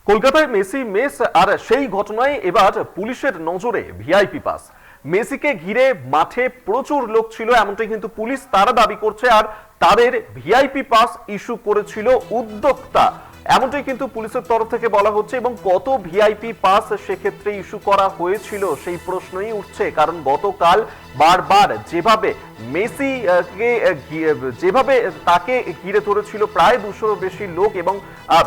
কলকাতায় Messi mace আর সেই ঘটনায় এবার পুলিশের নজরে ভিআইপি পাস। মেসিকে ঘিরে মাঠে প্রচুর লোক ছিল এমনটাই কিন্তু পুলিশ তারা দাবি করছে, আর তাদের ভিআইপি পাস ইস্যু করেছিল উদ্যোক্তা, এমনটাই কিন্তু পুলিশের তরফ থেকে বলা হচ্ছে। এবং কত ভিআইপি পাস সেক্ষেত্রে ইস্যু করা হয়েছিল সেই প্রশ্নই উঠছে, কারণ গতকাল বারবার যেভাবে মেসি যেভাবে তাকে ঘিরে ধরেছিল প্রায় 200 বেশি লোক এবং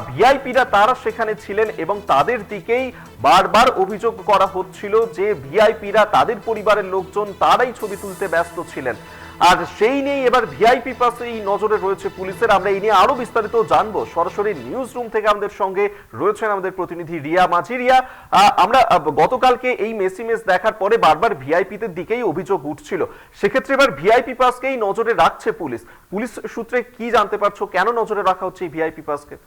ভিআইপিরা তারা সেখানে ছিলেন এবং তাদের দিকেই বারবার অভিযোগ করা হচ্ছিল যে ভিআইপিরা তাদের পরিবারের লোকজন তারাই ছবি তুলতে ব্যস্ত ছিলেন। আর সেই নিয়ে এবার ভিআইপি পাসেই নজরে রয়েছে পুলিশের। আমরা এই নিয়ে আরো বিস্তারিত জানবো। সরাসরি নিউজ রুম থেকে আমাদের সঙ্গে রয়েছেন আমাদের প্রতিনিধি রিয়া মাঝি। রিয়া, আমরা গতকালকে এই মেসি মেস দেখার পরে বারবার ভিআইপিদের দিকেই অভিযোগ উঠছিল, সেক্ষেত্রে এবার ভিআইপি পাসকেই নজরে রাখছে পুলিশ। পুলিশ সূত্রে কি জানতে পারছো, কেন নজরে রাখা হচ্ছে এই ভিআইপি পাসকে?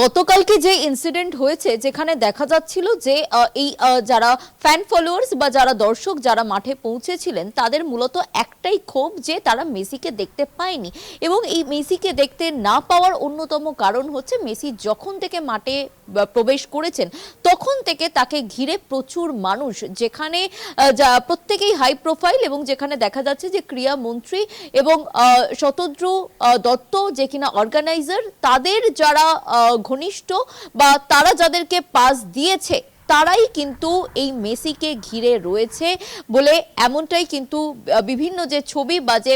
গতকালকে যে ইনসিডেন্ট হয়েছে, যেখানে দেখা যাচ্ছিল যে এই যারা ফ্যান ফলোয়ার্স বা যারা দর্শক যারা মাঠে পৌঁছেছিলেন তাদের মূলত একটাই ক্ষোভ যে তারা মেসিকে দেখতে পায়নি, এবং এই মেসিকে দেখতে না পাওয়ার অন্যতম কারণ হচ্ছে মেসি যখন থেকে মাঠে প্রবেশ করেছেন তখন থেকে তাকে ঘিরে প্রচুর মানুষ, যেখানে প্রত্যেকেই হাই প্রোফাইল, এবং যেখানে দেখা যাচ্ছে যে ক্রীড়ামন্ত্রী এবং শতদ্রু দত্ত যে কিনা অর্গানাইজার, তাদের যারা ঘনিষ্ঠ বা তারা যাদেরকে পাস দিয়েছে তারাই কিন্তু এই মেসিকে ঘিরে রয়েছে বলে এমনটাই কিন্তু বিভিন্ন যে ছবি বা যে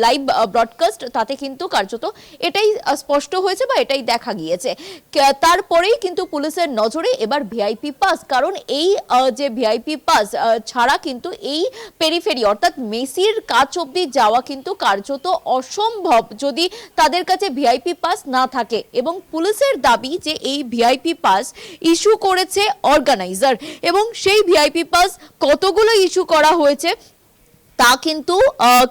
লাইভ ব্রডকাস্ট তাতে কিন্তু কার্যত এটাই স্পষ্ট হয়েছে বা এটাই দেখা গিয়েছে। তারপরেই কিন্তু পুলিশের নজরে এবার ভিআইপি পাস, কারণ এই যে ভিআইপি পাস ছাড়া কিন্তু এই পেরিফেরি অর্থাৎ মেসির কাছ অবধি যাওয়া কিন্তু কার্যত অসম্ভব যদি তাদের কাছে ভিআইপি পাস না থাকে। এবং পুলিশের দাবি যে এই ভিআইপি পাস ইস্যু করেছে অর্গানাইজার, এবং সেই ভিআইপি পাস কতগুলো ইস্যু করা হয়েছে তা কিন্তু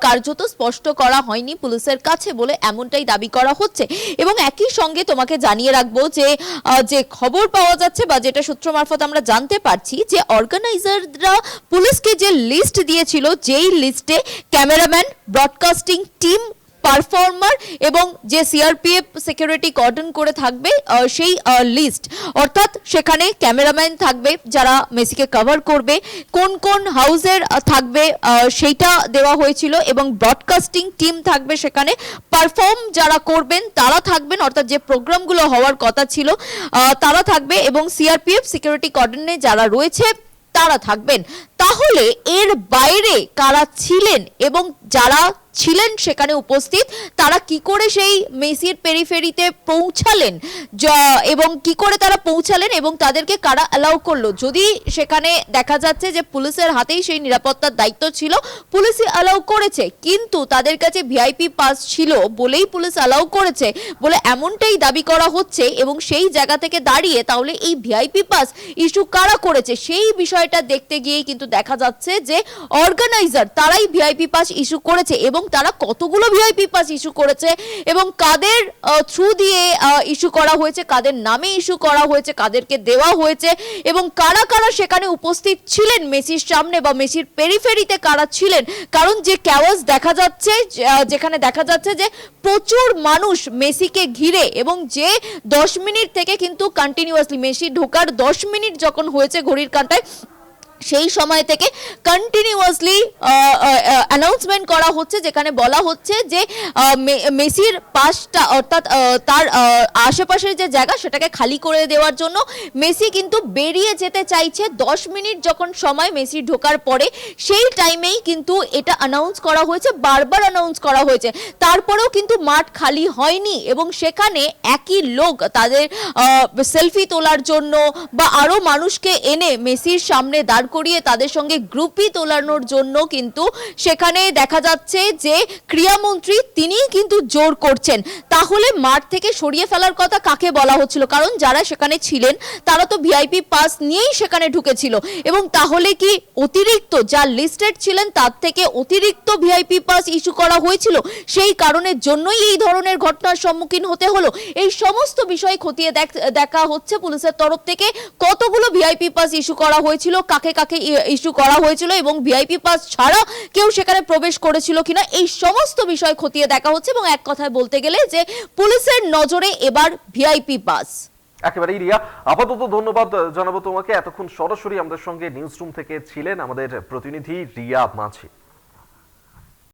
কার্যত স্পষ্ট করা হয়নি পুলিশের কাছে বলে এমনটাই দাবি করা হচ্ছে। এবং একই সঙ্গে তোমাকে জানিয়ে রাখবো যে যে খবর পাওয়া যাচ্ছে বা যেটা সূত্র মারফত আমরা জানতে পারছি যে অর্গানাইজাররা পুলিশকে যে লিস্ট দিয়েছিল, যেই লিস্টে ক্যামেরাম্যান, ব্রডকাস্টিং টিম, পারফর্মার এবং যে সিআরপিএফ সিকিউরিটি কর্ডন করে থাকবে সেই লিস্ট, অর্থাৎ সেখানে ক্যামেরাম্যান থাকবে যারা মেসিকে কভার করবে, কোন কোন হাউসের থাকবে সেইটা দেওয়া হয়েছিল, এবং ব্রডকাস্টিং টিম থাকবে, সেখানে পারফর্ম যারা করবেন তারা থাকবেন, অর্থাৎ যে প্রোগ্রামগুলো হওয়ার কথা ছিল তারা থাকবে, এবং সিআরপিএফ সিকিউরিটি কর্ডনে যারা রয়েছে তারা থাকবেন। তাহলে এর বাইরে কারা ছিলেন এবং যারা ছিলেন সেখানে উপস্থিত তারা কি করে সেই মেসির পেরিফেরিতে পৌঁছালেন এবং কি করে তারা পৌঁছালেন এবং তাদেরকে কারা অ্যালাউ করলো? যদি সেখানে দেখা যাচ্ছে যে পুলিশের হাতেই সেই নিরাপত্তার দায়িত্ব ছিল, পুলিশই অ্যালাউ করেছে, কিন্তু তাদের কাছে ভিআইপি পাস ছিল বলেই পুলিশ অ্যালাউ করেছে বলে এমনটাই দাবি করা হচ্ছে। এবং সেই জায়গা থেকে দাঁড়িয়ে তাহলে এই ভিআইপি পাস ইস্যু কারা করেছে সেই বিষয়টা দেখতে গিয়েই কিন্তু দেখা যাচ্ছে যে অর্গানাইজার তারাই ভিআইপি পাস ইস্যু করেছে, এবং তারা কতগুলো ভিআইপি পাস ইস্যু করেছে এবং কাদের থ্রু দিয়ে ইস্যু করা হয়েছে, কাদের নামে ইস্যু করা হয়েছে, কাদেরকে দেওয়া হয়েছে, এবং কারা কারা সেখানে উপস্থিত ছিলেন মেসির সামনে বা মেসির পেরিফেরিতে কারা ছিলেন। কারণ যে ক্যাওয়াস দেখা যাচ্ছে, যেখানে দেখা যাচ্ছে যে প্রচুর মানুষ মেসিকে ঘিরে, এবং যে 10 মিনিট থেকে কিন্তু কন্টিনিউয়াসলি মেসি ঢোকার 10 মিনিট যখন হয়েছে ঘড়ির কাঁটায়, সেই সময় থেকে কন্টিনিউয়াসলি অ্যানাউন্সমেন্ট করা হচ্ছে, যেখানে বলা হচ্ছে যে মেসির পাশটা অর্থাৎ তার আশেপাশের যে জায়গা সেটাকে খালি করে দেওয়ার জন্য মেসি কিন্তু বেরিয়ে যেতে চাইছে। 10 মিনিট যখন সময় মেসি ঢোকার পরে সেই টাইমেই কিন্তু এটা অ্যানাউন্স করা হয়েছে, বারবার অ্যানাউন্স করা হয়েছে, তারপরেও কিন্তু মাঠ খালি হয়নি। এবং সেখানে একই লোক তাদের সেলফি তোলার জন্য বা আরো মানুষকে এনে মেসির সামনে দাঁড় করিয়ে তাদের সঙ্গে গ্রুপি তোলানোর জন্য কিন্তু সেখানে দেখা যাচ্ছে যে ক্রীড়ামন্ত্রী তিনিই কিন্তু জোর করছেন। তাহলে মাঠ থেকে সরিয়ে ফেলার কথা কাকে বলা হচ্ছিল? কারণ যারা সেখানে ছিলেন তারা তো ভিআইপি পাস নিয়েই সেখানে ঢুকেছিল, এবং তাহলে কি অতিরিক্ত যা লিস্টেড ছিলেন তার থেকে অতিরিক্ত ভিআইপি পাস ইস্যু করা হয়েছিল? সেই কারণের জন্যই এই ধরনের ঘটনার সম্মুখীন হতে হলো। এই সমস্ত বিষয় খতিয়ে দেখা হচ্ছে পুলিশের তরফ থেকে, কতগুলো ভিআইপি পাস ইস্যু করা হয়েছিল, কাকে কাকে ইস্যু করা হয়েছিল এবং ভিআইপি পাস ছাড়া কেউ সেখানে প্রবেশ করেছিল কিনা, এই সমস্ত বিষয় খতিয়ে দেখা হচ্ছে। এবং এক কথায় বলতে গেলে যে পুলিশের নজরে এবার ভিআইপি পাস। একেবারেই রিয়া, আপাতত ধন্যবাদ জানাবো তোমাকে। এতক্ষণ সরাসরি আমাদের সঙ্গে নিউজ রুম থেকে ছিলেন আমাদের প্রতিনিধি রিয়া মাঝি।